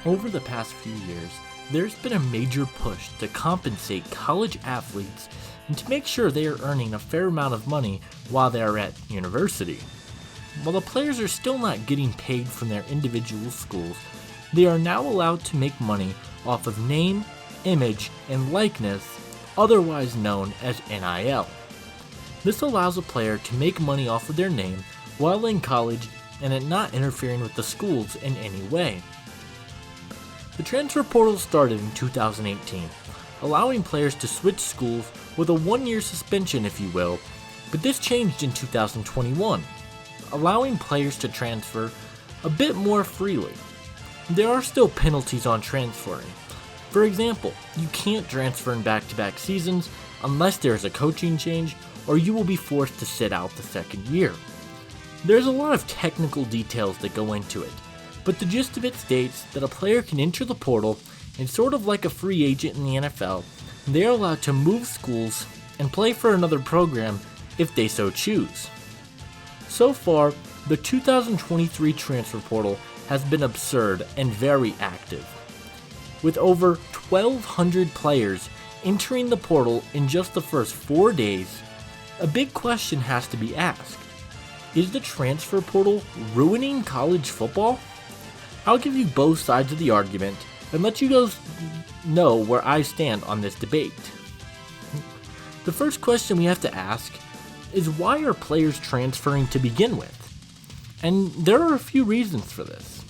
Over the past few years, there's been a major push to compensate college athletes and to make sure they are earning a fair amount of money while they are at university. While the players are still not getting paid from their individual schools, they are now allowed to make money off of name, image, and likeness, otherwise known as NIL. This allows a player to make money off of their name while in college and it not interfering with the schools in any way. The transfer portal started in 2018, allowing players to switch schools with a one-year suspension, if you will, but this changed in 2021, allowing players to transfer a bit more freely. There are still penalties on transferring. For example, you can't transfer in back-to-back seasons unless there is a coaching change or you will be forced to sit out the second year. There's a lot of technical details that go into it, but the gist of it states that a player can enter the portal and sort of like a free agent in the NFL, they are allowed to move schools and play for another program if they so choose. So far, the 2023 transfer portal has been absurd and very active, with over 1,200 players entering the portal in just the first 4 days. A big question has to be asked. Is the transfer portal ruining college football? I'll give you both sides of the argument and let you guys know where I stand on this debate. The first question we have to ask is, why are players transferring to begin with? And there are a few reasons for this.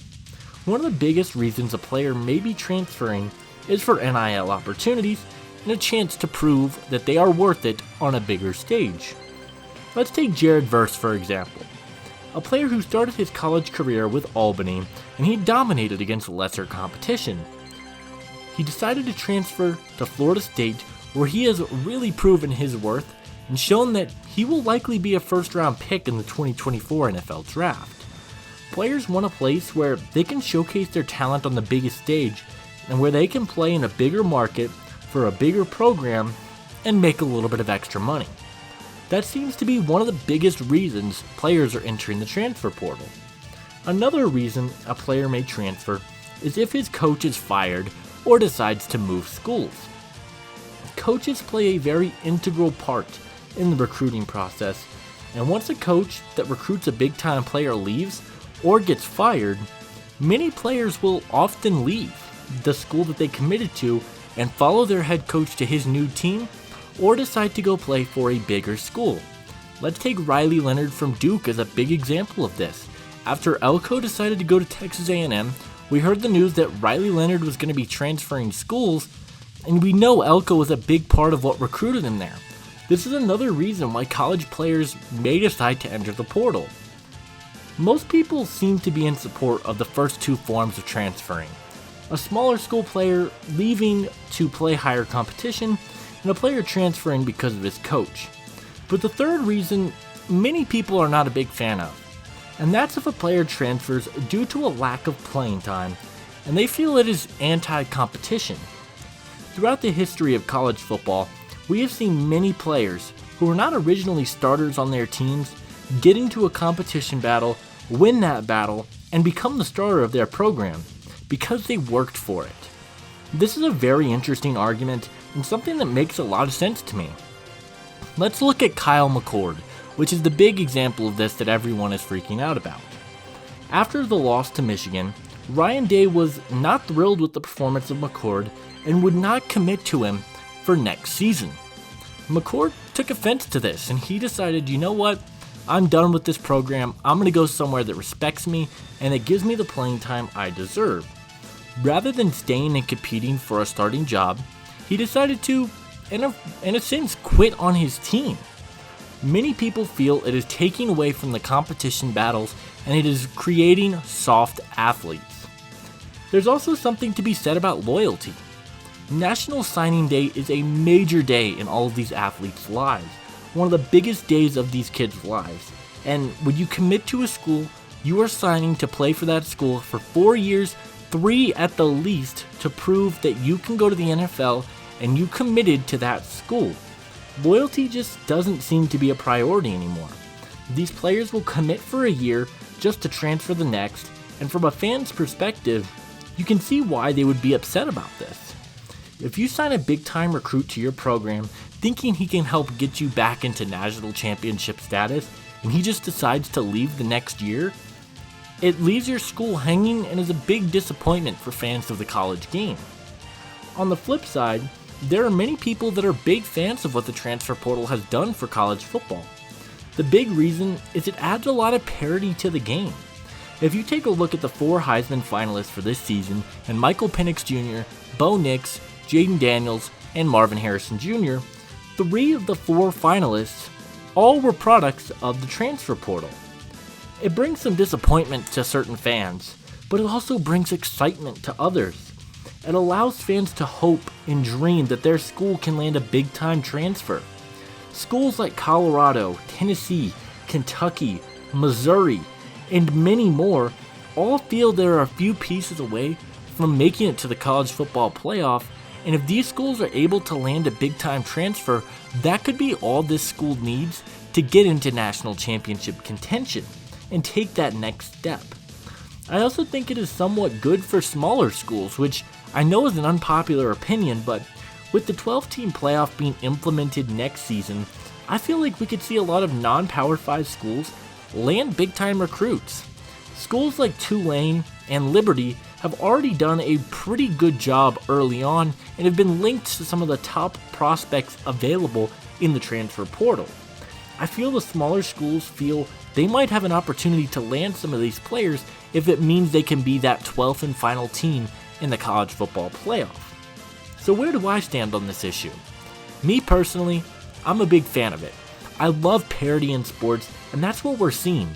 One of the biggest reasons a player may be transferring is for NIL opportunities and a chance to prove that they are worth it on a bigger stage. Let's take Jared Verse for example, a player who started his college career with Albany and he dominated against lesser competition. He decided to transfer to Florida State, where he has really proven his worth and shown that he will likely be a first-round pick in the 2024 NFL Draft. Players want a place where they can showcase their talent on the biggest stage and where they can play in a bigger market for a bigger program and make a little bit of extra money. That seems to be one of the biggest reasons players are entering the transfer portal. Another reason a player may transfer is if his coach is fired or decides to move schools. Coaches play a very integral part in the recruiting process, and once a coach that recruits a big-time player leaves or gets fired, many players will often leave the school that they committed to and follow their head coach to his new team or decide to go play for a bigger school. Let's take Riley Leonard from Duke as a big example of this. After Elko decided to go to Texas A&M, we heard the news that Riley Leonard was going to be transferring schools, and we know Elko was a big part of what recruited him there. This is another reason why college players may decide to enter the portal. Most people seem to be in support of the first two forms of transferring: a smaller school player leaving to play higher competition, and a player transferring because of his coach. But the third reason many people are not a big fan of, and that's if a player transfers due to a lack of playing time and they feel it is anti-competition. Throughout the history of college football, we have seen many players who were not originally starters on their teams get into a competition battle, win that battle, and become the starter of their program because they worked for it. This is a very interesting argument and something that makes a lot of sense to me. Let's look at Kyle McCord, which is the big example of this that everyone is freaking out about. After the loss to Michigan, Ryan Day was not thrilled with the performance of McCord and would not commit to him for next season. McCord took offense to this and he decided, you know what, I'm done with this program, I'm going to go somewhere that respects me and that gives me the playing time I deserve. Rather than staying and competing for a starting job, he decided to, in a sense, quit on his team. Many people feel it is taking away from the competition battles and it is creating soft athletes. There's also something to be said about loyalty. National Signing Day is a major day in all of these athletes' lives, one of the biggest days of these kids' lives. And when you commit to a school, you are signing to play for that school for 4 years, 3 at the least, to prove that you can go to the NFL and you committed to that school. Loyalty just doesn't seem to be a priority anymore. These players will commit for a year just to transfer the next, and from a fan's perspective, you can see why they would be upset about this. If you sign a big-time recruit to your program thinking he can help get you back into national championship status, and he just decides to leave the next year, it leaves your school hanging and is a big disappointment for fans of the college game. On the flip side, there are many people that are big fans of what the transfer portal has done for college football. The big reason is it adds a lot of parity to the game. If you take a look at the 4 Heisman finalists for this season, and Michael Penix Jr., Bo Nix, Jaden Daniels, and Marvin Harrison Jr., 3 of the 4 finalists all were products of the transfer portal. It brings some disappointment to certain fans, but it also brings excitement to others. It allows fans to hope and dream that their school can land a big-time transfer. Schools like Colorado, Tennessee, Kentucky, Missouri, and many more all feel they're a few pieces away from making it to the college football playoff, and if these schools are able to land a big-time transfer, that could be all this school needs to get into national championship contention and take that next step. I also think it is somewhat good for smaller schools, which I know is an unpopular opinion, but with the 12-team playoff being implemented next season, I feel like we could see a lot of non-Power 5 schools land big-time recruits. Schools like Tulane and Liberty have already done a pretty good job early on and have been linked to some of the top prospects available in the transfer portal. I feel the smaller schools feel they might have an opportunity to land some of these players if it means they can be that 12th and final team in the college football playoff. So where do I stand on this issue? Me personally, I'm a big fan of it. I love parity in sports, and that's what we're seeing.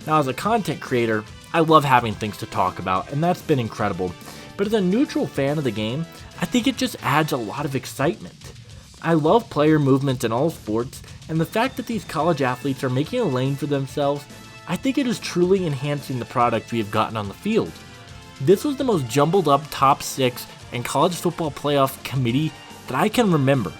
Now, as a content creator, I love having things to talk about, and that's been incredible. But as a neutral fan of the game, I think it just adds a lot of excitement. I love player movement in all sports, and the fact that these college athletes are making a lane for themselves, I think it is truly enhancing the product we have gotten on the field. This was the most jumbled up top 6 in college football playoff committee that I can remember.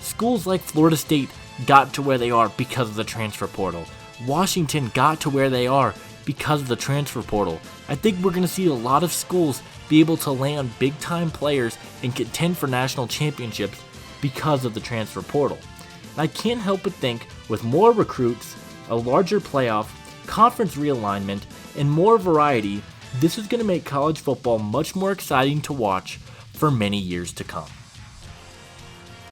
Schools like Florida State got to where they are because of the transfer portal. Washington got to where they are because of the transfer portal. I think we're going to see a lot of schools be able to land big time players and contend for national championships because of the transfer portal. And I can't help but think with more recruits, a larger playoff, conference realignment, and more variety, this is going to make college football much more exciting to watch for many years to come.